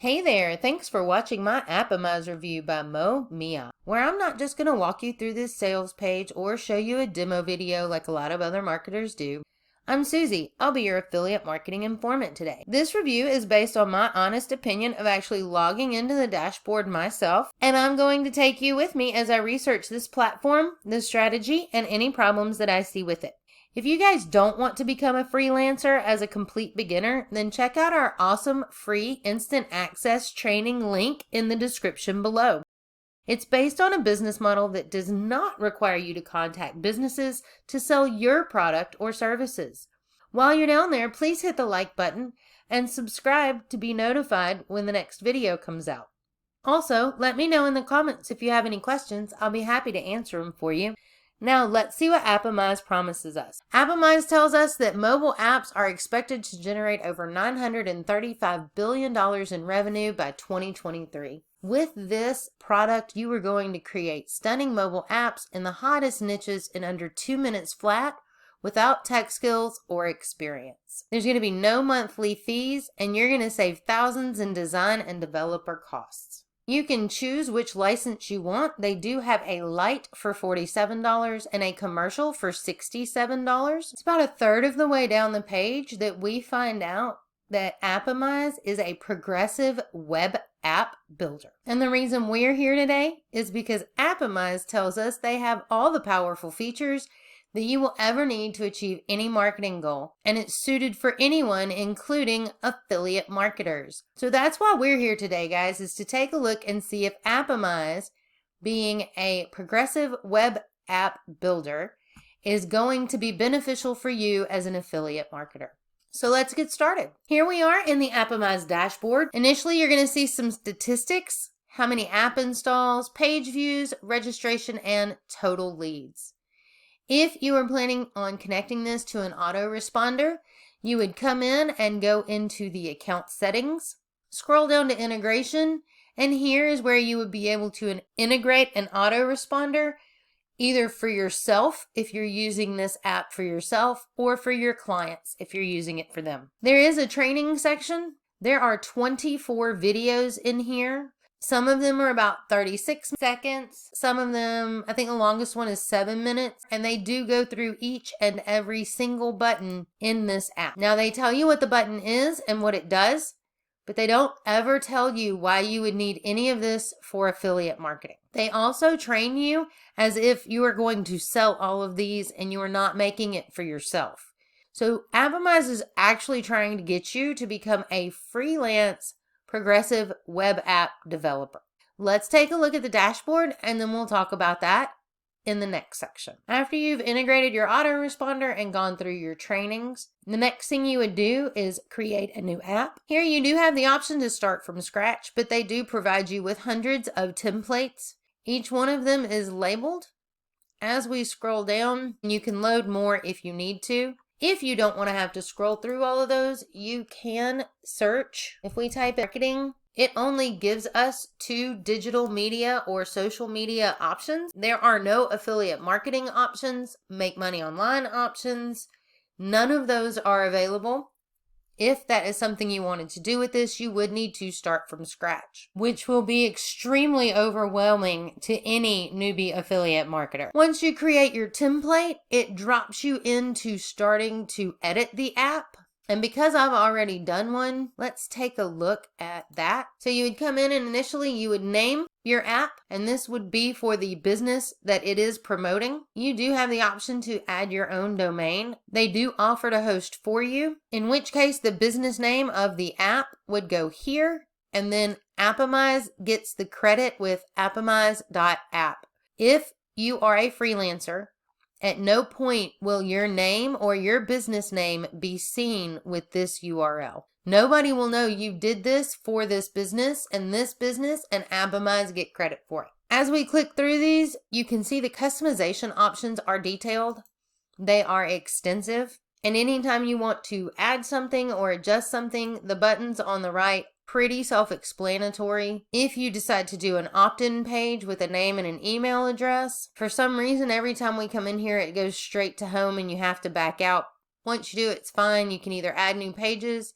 Hey there, thanks for watching my Appimize review by Miah, where I'm not just going to walk you through this sales page or show you a demo video like a lot of other marketers do. I'm Susie, I'll be your affiliate marketing informant today. This review is based on my honest opinion of actually logging into the dashboard myself, and I'm going to take you with me as I research this platform, the strategy, and any problems that I see with it. If you guys don't want to become a freelancer as a complete beginner, then check out our awesome free instant access training link in the description below. It's based on a business model that does not require you to contact businesses to sell your product or services. While you're down there, please hit the like button and subscribe to be notified when the next video comes out. Also, let me know in the comments if you have any questions. I'll be happy to answer them for you. Now, let's see what Appimize promises us. Appimize tells us that mobile apps are expected to generate over $935 billion in revenue by 2023. With this product, you are going to create stunning mobile apps in the hottest niches in under 2 minutes flat without tech skills or experience. There's going to be no monthly fees, and you're going to save thousands in design and developer costs. You can choose which license you want. They do have a Lite for $47 and a commercial for $67. It's about a third of the way down the page that we find out that Appimize is a progressive web app builder. And the reason we're here today is because Appimize tells us they have all the powerful features that you will ever need to achieve any marketing goal, and it's suited for anyone, including affiliate marketers. So that's why we're here today, guys, is to take a look and see if Appimize, being a progressive web app builder, is going to be beneficial for you as an affiliate marketer. So let's get started. Here we are in the Appimize dashboard. Initially, you're going to see some statistics, how many app installs, page views, registration, and total leads. If you are planning on connecting this to an autoresponder, you would come in and go into the account settings, scroll down to integration, and here is where you would be able to integrate an autoresponder either for yourself if you're using this app for yourself or for your clients if you're using it for them. There is a training section. There are 24 videos in here. Some of them are about 36 seconds. Some of them, I think the longest one is 7 minutes. And they do go through each and every single button in this app. Now they tell you what the button is and what it does, but they don't ever tell you why you would need any of this for affiliate marketing. They also train you as if you are going to sell all of these and you are not making it for yourself. So Appimize is actually trying to get you to become a freelance progressive web app developer. Let's take a look at the dashboard and then we'll talk about that in the next section. After you've integrated your autoresponder and gone through your trainings, the next thing you would do is create a new app. Here you do have the option to start from scratch, but they do provide you with hundreds of templates. Each one of them is labeled. As we scroll down, you can load more if you need to. If you don't want to have to scroll through all of those, you can search. If we type marketing, it only gives us 2 digital media or social media options. There are no affiliate marketing options, make money online options. None of those are available. If that is something you wanted to do with this, you would need to start from scratch, which will be extremely overwhelming to any newbie affiliate marketer. Once you create your template, it drops you into starting to edit the app. And because I've already done one, let's take a look at that. So you would come in and initially you would name your app, and this would be for the business that it is promoting. You do have the option to add your own domain. They do offer to host for you, in which case the business name of the app would go here, and then Appimize gets the credit with appimize.app. If you are a freelancer, at no point will your name or your business name be seen with this URL. Nobody will know you did this for this business, and Appimize get credit for it. As we click through these, you can see the customization options are detailed. They are extensive. And anytime you want to add something or adjust something, the buttons on the right, pretty self-explanatory. If you decide to do an opt-in page with a name and an email address, for some reason, every time we come in here, it goes straight to home and you have to back out. Once you do, it's fine. You can either add new pages,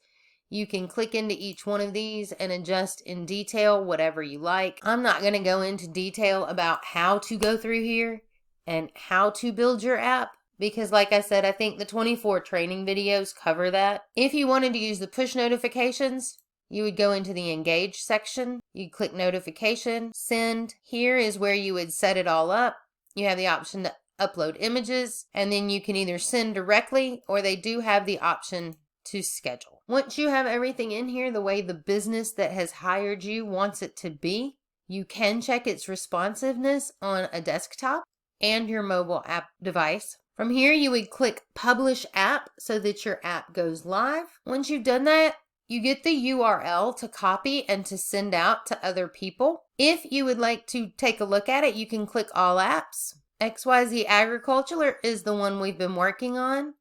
You can click into each one of these and adjust in detail whatever you like. I'm not going to go into detail about how to go through here and how to build your app because, like I said, I think the 24 training videos cover that. If you wanted to use the push notifications, you would go into the engage section. You'd click notification, send. Here is where you would set it all up. You have the option to upload images, and then you can either send directly or they do have the option to schedule. Once you have everything in here the way the business that has hired you wants it to be, you can check its responsiveness on a desktop and your mobile app device. From here, you would click Publish App so that your app goes live. Once you've done that, you get the URL to copy and to send out to other people. If you would like to take a look at it, you can click All Apps. XYZ Agriculture is the one we've been working on.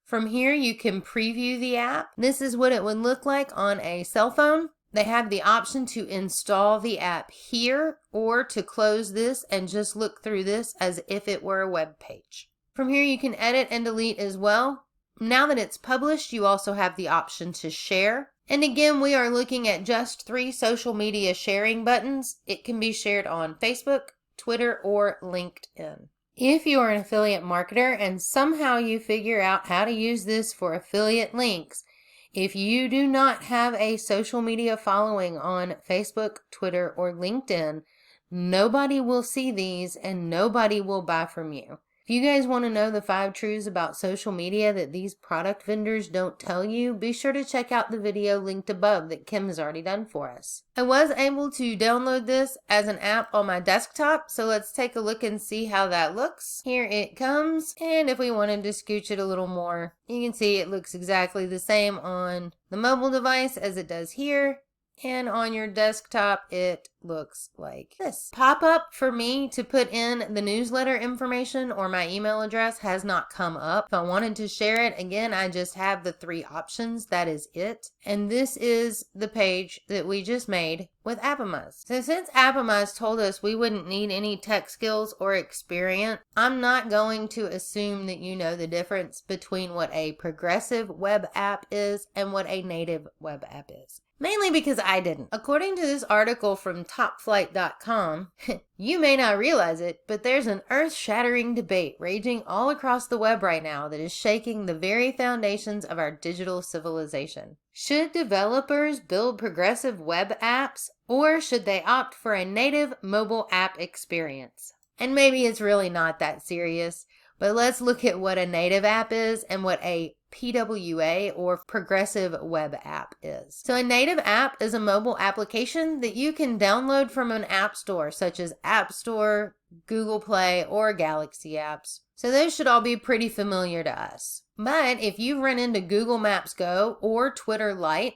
From here, you can preview the app. This is what it would look like on a cell phone. They have the option to install the app here or to close this and just look through this as if it were a web page. From here, you can edit and delete as well. Now that it's published, you also have the option to share. And again, we are looking at just 3 social media sharing buttons. It can be shared on Facebook, Twitter, or LinkedIn. If you are an affiliate marketer and somehow you figure out how to use this for affiliate links, if you do not have a social media following on Facebook, Twitter, or LinkedIn, nobody will see these and nobody will buy from you. If you guys want to know the 5 truths about social media that these product vendors don't tell you, be sure to check out the video linked above that Kim has already done for us. I was able to download this as an app on my desktop, so let's take a look and see how that looks. Here it comes, and if we wanted to scooch it a little more, you can see it looks exactly the same on the mobile device as it does here. And on your desktop, it looks like this. Pop-up for me to put in the newsletter information or my email address has not come up. If I wanted to share it, again, I just have the 3 options. That is it. And this is the page that we just made with Appimize. So since Appimize told us we wouldn't need any tech skills or experience, I'm not going to assume that you know the difference between what a progressive web app is and what a native web app is. Mainly because I didn't. According to this article from topflight.com, you may not realize it, but there's an earth-shattering debate raging all across the web right now that is shaking the very foundations of our digital civilization. Should developers build progressive web apps, or should they opt for a native mobile app experience? And maybe it's really not that serious, but let's look at what a native app is and what a PWA or progressive web app is. So a native app is a mobile application that you can download from an app store such as App Store, Google Play, or Galaxy apps. So those should all be pretty familiar to us. But if you run into Google Maps Go or Twitter Lite,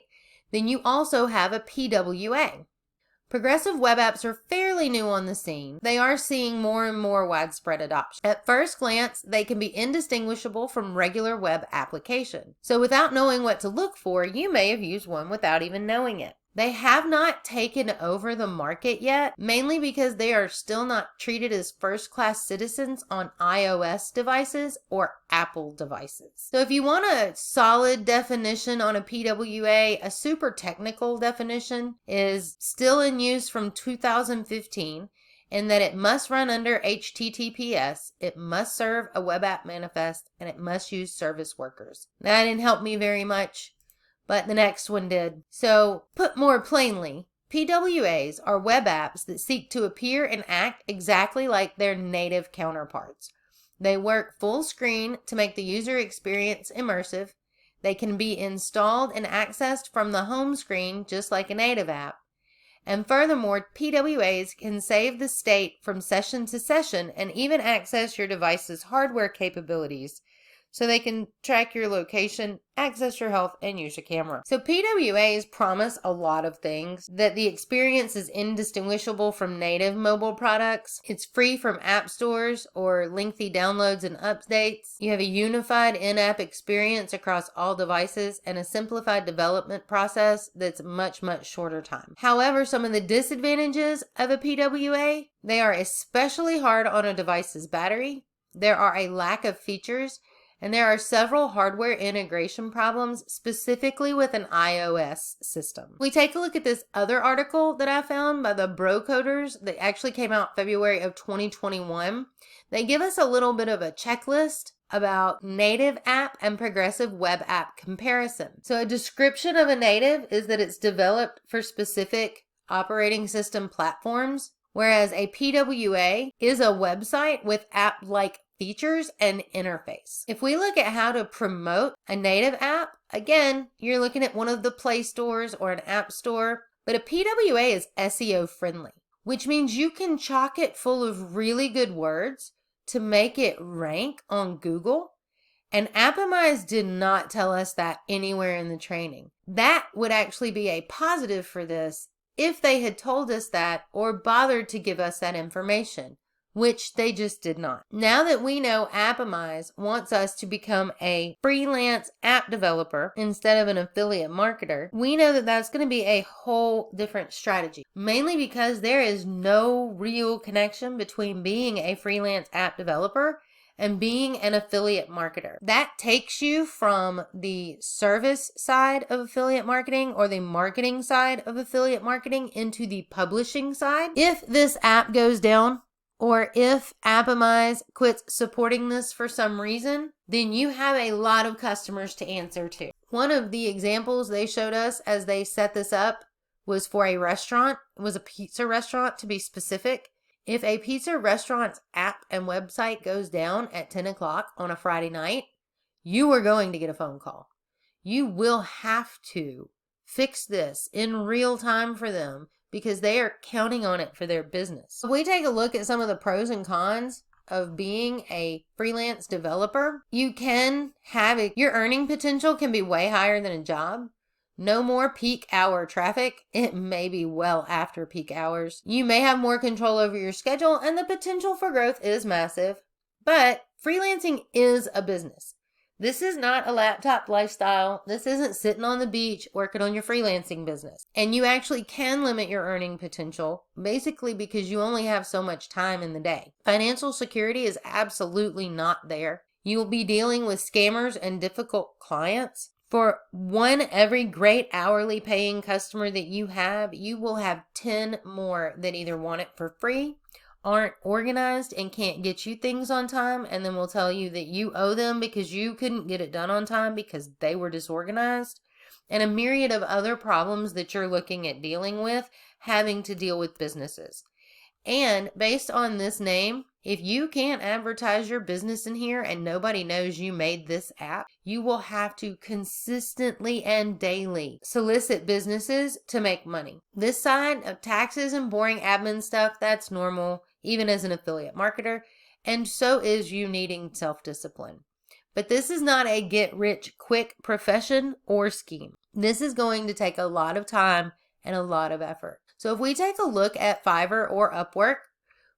then you also have a PWA. Progressive web apps are fairly new on the scene. They are seeing more and more widespread adoption. At first glance, they can be indistinguishable from regular web application. So without knowing what to look for, you may have used one without even knowing it. They have not taken over the market yet, mainly because they are still not treated as first-class citizens on iOS devices or Apple devices. So if you want a solid definition on a PWA, a super technical definition is still in use from 2015, in that it must run under HTTPS, it must serve a web app manifest, and it must use service workers. That didn't help me very much, but the next one did. So, put more plainly, PWAs are web apps that seek to appear and act exactly like their native counterparts. They work full screen to make the user experience immersive. They can be installed and accessed from the home screen just like a native app. And furthermore, PWAs can save the state from session to session and even access your device's hardware capabilities, so they can track your location, access your health, and use your camera. So PWAs promise a lot of things. That the experience is indistinguishable from native mobile products. It's free from app stores or lengthy downloads and updates. You have a unified in-app experience across all devices and a simplified development process that's much shorter time. However, some of the disadvantages of a PWA, they are especially hard on a device's battery. There are a lack of features, And there are several hardware integration problems specifically with an iOS system. We take a look at this other article that I found by the Bro Coders that actually came out February of 2021. They give us a little bit of a checklist about native app and progressive web app comparison. So a description of a native is that it's developed for specific operating system platforms, whereas a PWA is a website with app-like features and interface. If we look at how to promote a native app, again, you're looking at one of the Play stores or an app store, but a PWA is SEO friendly, which means you can chock it full of really good words to make it rank on Google. And Appimize did not tell us that anywhere in the training. That would actually be a positive for this if they had told us that or bothered to give us that information, which they just did not. Now that we know Appimize wants us to become a freelance app developer instead of an affiliate marketer, we know that that's going to be a whole different strategy, mainly because there is no real connection between being a freelance app developer and being an affiliate marketer. That takes you from the service side of affiliate marketing or the marketing side of affiliate marketing into the publishing side. If this app goes down, or if Appimize quits supporting this for some reason, then you have a lot of customers to answer to. One of the examples they showed us as they set this up was for a restaurant. It was a pizza restaurant, to be specific. If a pizza restaurant's app and website goes down at 10 o'clock on a Friday night, you are going to get a phone call. You will have to fix this in real time for them because they are counting on it for their business. If we take a look at some of the pros and cons of being a freelance developer, you can have your earning potential can be way higher than a job. No more peak hour traffic. It may be well after peak hours. You may have more control over your schedule and the potential for growth is massive. But freelancing is a business. This is not a laptop lifestyle. This isn't sitting on the beach working on your freelancing business. And you actually can limit your earning potential basically because you only have so much time in the day. Financial security is absolutely not there. You will be dealing with scammers and difficult clients. For every great hourly paying customer that you will have 10 more that either want it for free, aren't organized and can't get you things on time, and then will tell you that you owe them because you couldn't get it done on time because they were disorganized, and a myriad of other problems that you're looking at dealing with, having to deal with businesses. And based on this name, if you can't advertise your business in here and nobody knows you made this app, you will have to consistently and daily solicit businesses to make money. This side of taxes and boring admin stuff, that's normal, even as an affiliate marketer, and so is you needing self-discipline. But this is not a get-rich-quick profession or scheme. This is going to take a lot of time and a lot of effort. So if we take a look at Fiverr or Upwork,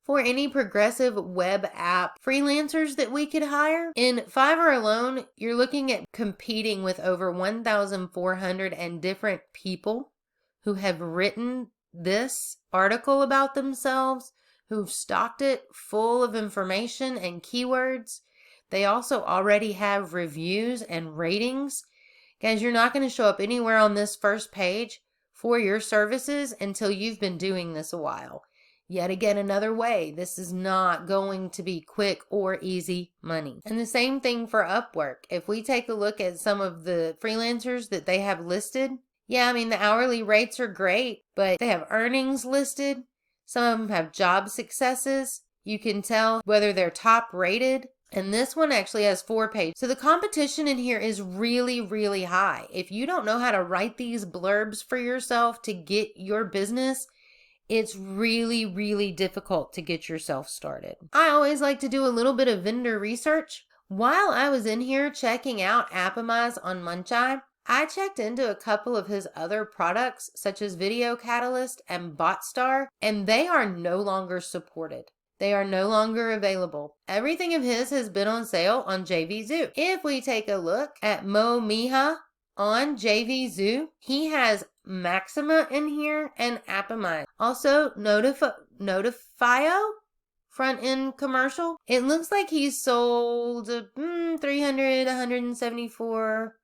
for any progressive web app freelancers that we could hire, in Fiverr alone, you're looking at competing with over 1,400 and different people who have written this article about themselves, who've stocked it full of information and keywords. They also already have reviews and ratings. Guys, you're not going to show up anywhere on this first page for your services until you've been doing this a while. Yet again, another way, this is not going to be quick or easy money. And the same thing for Upwork. If we take a look at some of the freelancers that they have listed, yeah, I mean, the hourly rates are great, but they have earnings listed. Some of them have job successes. You can tell whether they're top rated. And this one actually has 4 pages. So the competition in here is really, really high. If you don't know how to write these blurbs for yourself to get your business, it's really, really difficult to get yourself started. I always like to do a little bit of vendor research. While I was in here checking out Appimize on Munchai, I checked into a couple of his other products, such as Video Catalyst and BotStar, and they are no longer supported. They are no longer available. Everything of his has been on sale on JVZoo. If we take a look at Miah on JVZoo, he has Maxima in here and Appimize. Also, Notifio front end commercial. It looks like he sold 300, 174.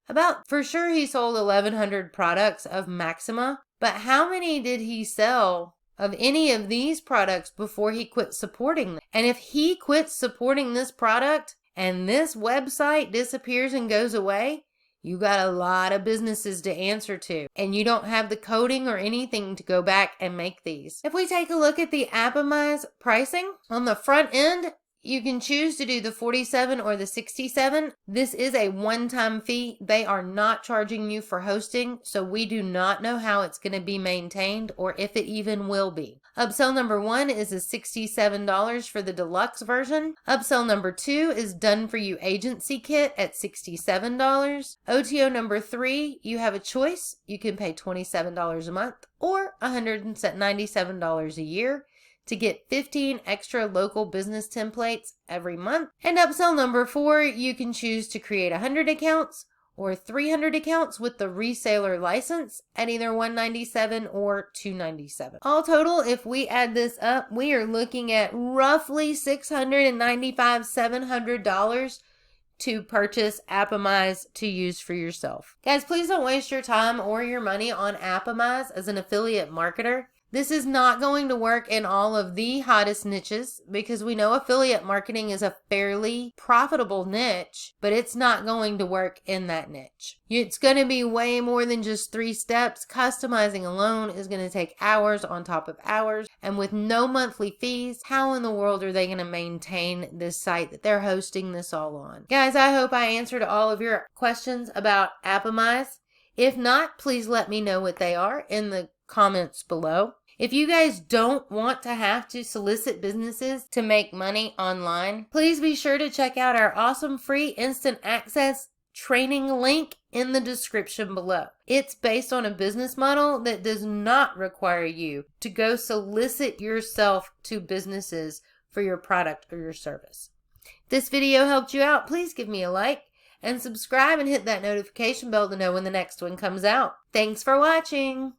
About for sure he sold 1,100 products of Maxima. But how many did he sell of any of these products before he quit supporting them? And if he quits supporting this product and this website disappears and goes away, you got a lot of businesses to answer to, and you don't have the coding or anything to go back and make these. If we take a look at the Appimize pricing, on the front end, you can choose to do the 47 or the 67. This is a one-time fee. They are not charging you for hosting, so we do not know how it's going to be maintained or if it even will be. Upsell number 1 is a $67 for the deluxe version. Upsell number 2 is done for you agency kit at $67. OTO number 3, you have a choice. You can pay $27 a month or $197 a year to get 15 extra local business templates every month. And upsell number 4, you can choose to create 100 accounts or 300 accounts with the reseller license at either $197 or $297. All total, if we add this up, we are looking at roughly $695, $700 to purchase Appimize to use for yourself. Guys, please don't waste your time or your money on Appimize as an affiliate marketer. This is not going to work in all of the hottest niches because we know affiliate marketing is a fairly profitable niche, but it's not going to work in that niche. It's going to be way more than just 3 steps. Customizing alone is going to take hours on top of hours. And with no monthly fees, how in the world are they going to maintain this site that they're hosting this all on? Guys, I hope I answered all of your questions about Appimize. If not, please let me know what they are in the comments below. If you guys don't want to have to solicit businesses to make money online, please be sure to check out our awesome free instant access training link in the description below. It's based on a business model that does not require you to go solicit yourself to businesses for your product or your service. If this video helped you out, please give me a like and subscribe and hit that notification bell to know when the next one comes out. Thanks for watching.